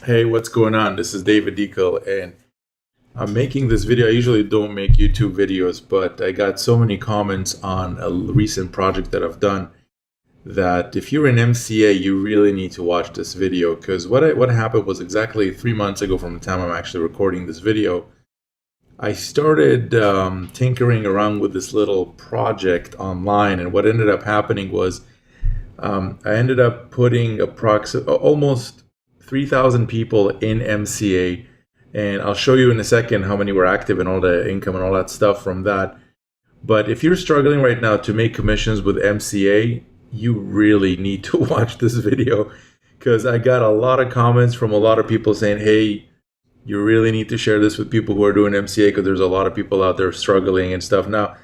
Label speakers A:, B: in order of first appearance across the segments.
A: Hey, what's going on? This is David Deacle, and I'm making this video. I usually don't make YouTube videos, but I got so many comments on a recent project that I've done that if you're an MCA, you really need to watch this video, because what happened was exactly 3 months ago from the time I'm actually recording this video. I started tinkering around with this little project online, and what ended up happening was I ended up putting almost 3,000 people in MCA, and I'll show you in a second how many were active and all the income and all that stuff from that. But if you're struggling right now to make commissions with MCA, you really need to watch this video, because I got a lot of comments from a lot of people saying, hey, you really need to share this with people who are doing MCA, because there's a lot of people out there struggling and stuff. Now,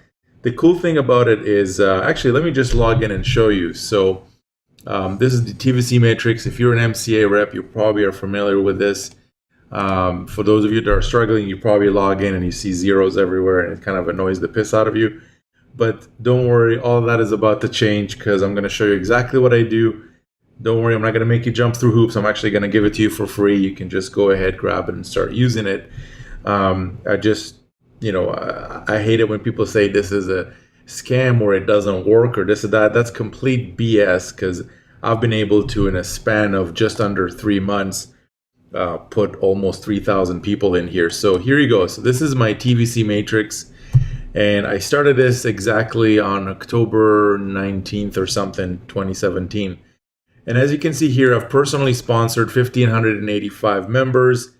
A: the cool thing about it is, actually, let me just log in and show you. So this is the TVC matrix. If you're an MCA rep, you probably are familiar with this. For those of you that are struggling, you probably log in and you see zeros everywhere, and it kind of annoys the piss out of you. But don't worry, all of that is about to change, because I'm going to show you exactly what I do. Don't worry, I'm not going to make you jump through hoops. I'm actually going to give it to you for free. You can just go ahead, grab it, and start using it. I just, I hate it when people say this is a scam or it doesn't work or this or that. That's complete BS, because I've been able to, in a span of just under 3 months, put almost 3,000 people in here. So here you go. So this is my TVC matrix, and I started this exactly on October 19th or something, 2017. And as you can see here, I've personally sponsored 1,585 members.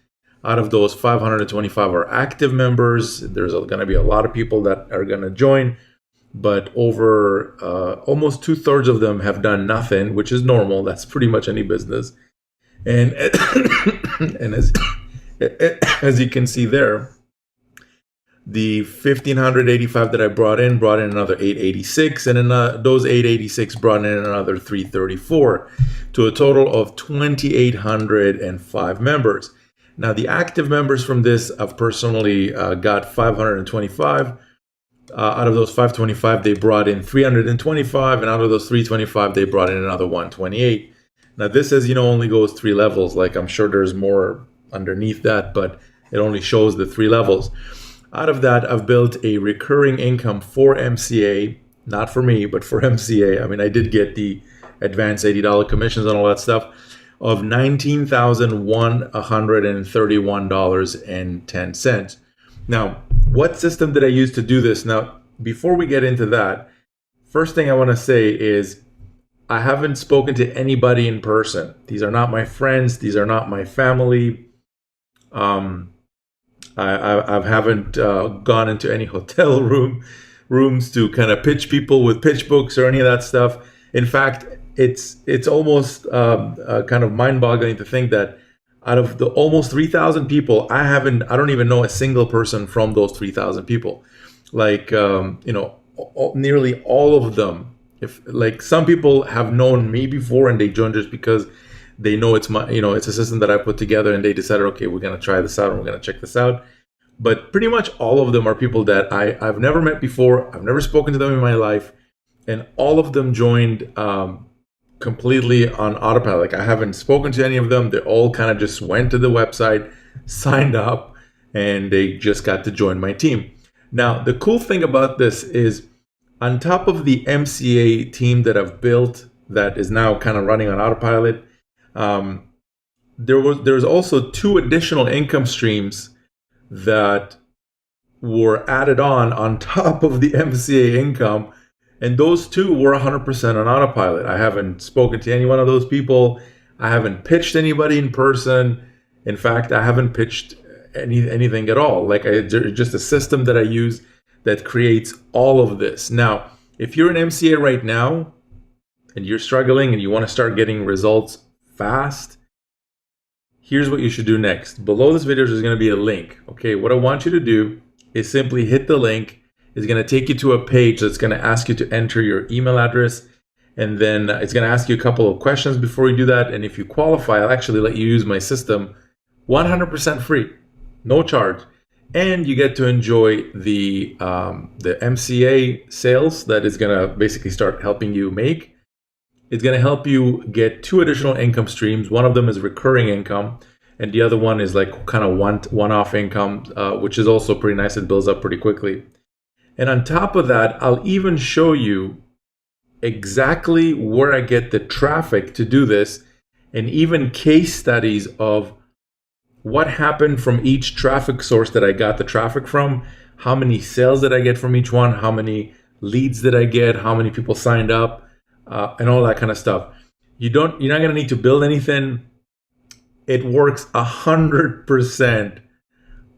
A: Out of those, 525 are active members. There's going to be a lot of people that are going to join, but over almost 2/3 of them have done nothing, which is normal. That's pretty much any business. And and as you can see there, the 1,585 that I brought in another 886, and then those 886 brought in another 334, to a total of 2,805 members. Now, the active members from this, I've personally got 525. Out of those 525, they brought in 325, and out of those 325, they brought in another 128. Now, this, as you know, only goes 3 levels. Like, I'm sure there's more underneath that, but it only shows the 3 levels. Out of that, I've built a recurring income for MCA, not for me, but for MCA. I mean, I did get the advanced $80 commissions and all that stuff, of $19,131.10. Now, what system did I use to do this? Now, before we get into that, first thing I want to say is I haven't spoken to anybody in person. These are not my friends. These are not my family. I haven't gone into any hotel rooms to kind of pitch people with pitch books or any of that stuff. In fact, it's almost kind of mind-boggling to think that out of the almost 3,000 people, I don't even know a single person from those 3,000 people. Like, nearly all of them. If, like, some people have known me before and they joined just because they know it's it's a system that I put together, and they decided, okay, we're going to try this out and we're going to check this out. But pretty much all of them are people that I've never met before. I've never spoken to them in my life. And all of them joined completely on autopilot. Like, I haven't spoken to any of them. They all kind of just went to the website, signed up, and they just got to join my team. Now, the cool thing about this is, on top of the MCA team that I've built that is now kind of running on autopilot, there's also 2 additional income streams that were added on top of the MCA income, and those 2 were 100% on autopilot. I haven't spoken to any one of those people. I haven't pitched anybody in person. In fact, I haven't pitched anything at all. Like, it's just a system that I use that creates all of this. Now, if you're an MCA right now and you're struggling and you want to start getting results fast, here's what you should do next. Below this video, there's going to be a link. Okay, what I want you to do is simply hit the link. It's going to take you to a page that's going to ask you to enter your email address, and then it's going to ask you a couple of questions before you do that. And if you qualify, I'll actually let you use my system 100% free, no charge. And you get to enjoy the MCA sales that is going to basically start helping you make. It's going to help you get 2 additional income streams. One of them is recurring income, and the other one is like kind of one-off income, which is also pretty nice. It builds up pretty quickly. And on top of that, I'll even show you exactly where I get the traffic to do this, and even case studies of what happened from each traffic source that I got the traffic from, how many sales did I get from each one, how many leads did I get, how many people signed up, and all that kind of stuff. You're not going to need to build anything. It works 100%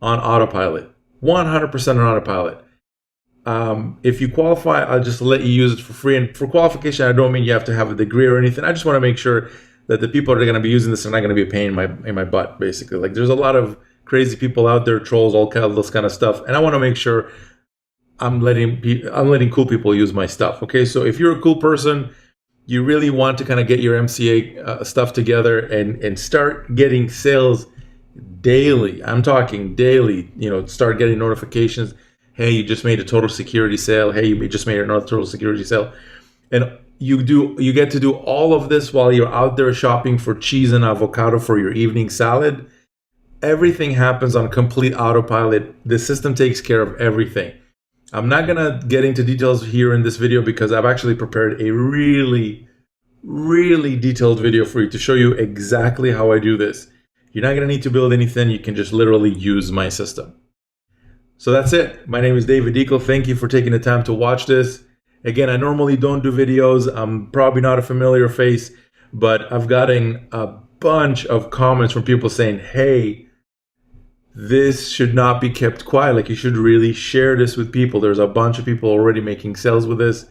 A: on autopilot. 100% on autopilot. If you qualify, I'll just let you use it for free. And for qualification, I don't mean you have to have a degree or anything. I just want to make sure that the people that are going to be using this are not going to be a pain in my butt, basically. Like, there's a lot of crazy people out there, trolls, all this kind of stuff, and I want to make sure I'm letting cool people use my stuff. Okay, so if you're a cool person, you really want to kind of get your MCA stuff together and start getting sales daily. I'm talking daily. Start getting notifications. Hey, you just made a total security sale. Hey, you just made another total security sale, and you get to do all of this while you're out there shopping for cheese and avocado for your evening salad. Everything happens on complete autopilot. The system takes care of everything. I'm not gonna get into details here in this video because I've actually prepared a really, really detailed video for you to show you exactly how I do this. You're not gonna need to build anything. You can just literally use my system. So that's it. My name is David Deacle. Thank you for taking the time to watch this. Again, I normally don't do videos. I'm probably not a familiar face, but I've gotten a bunch of comments from people saying, hey, this should not be kept quiet. Like, you should really share this with people. There's a bunch of people already making sales with this.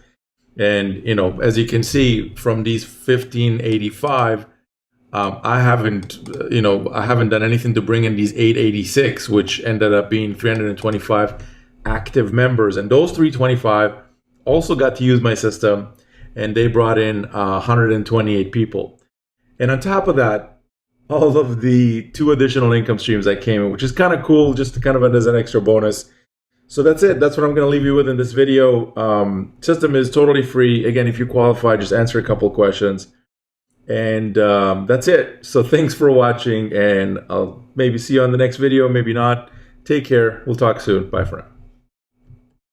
A: And, as you can see from these 1585, I haven't done anything to bring in these 886, which ended up being 325 active members. And those 325 also got to use my system, and they brought in 128 people. And on top of that, all of the 2 additional income streams that came in, which is kind of cool, just to kind of as an extra bonus. So that's it. That's what I'm going to leave you with in this video. System is totally free. Again, if you qualify, just answer a couple questions. And that's it. So thanks for watching, and I'll maybe see you on the next video, maybe not. Take care. We'll talk soon. Bye for now.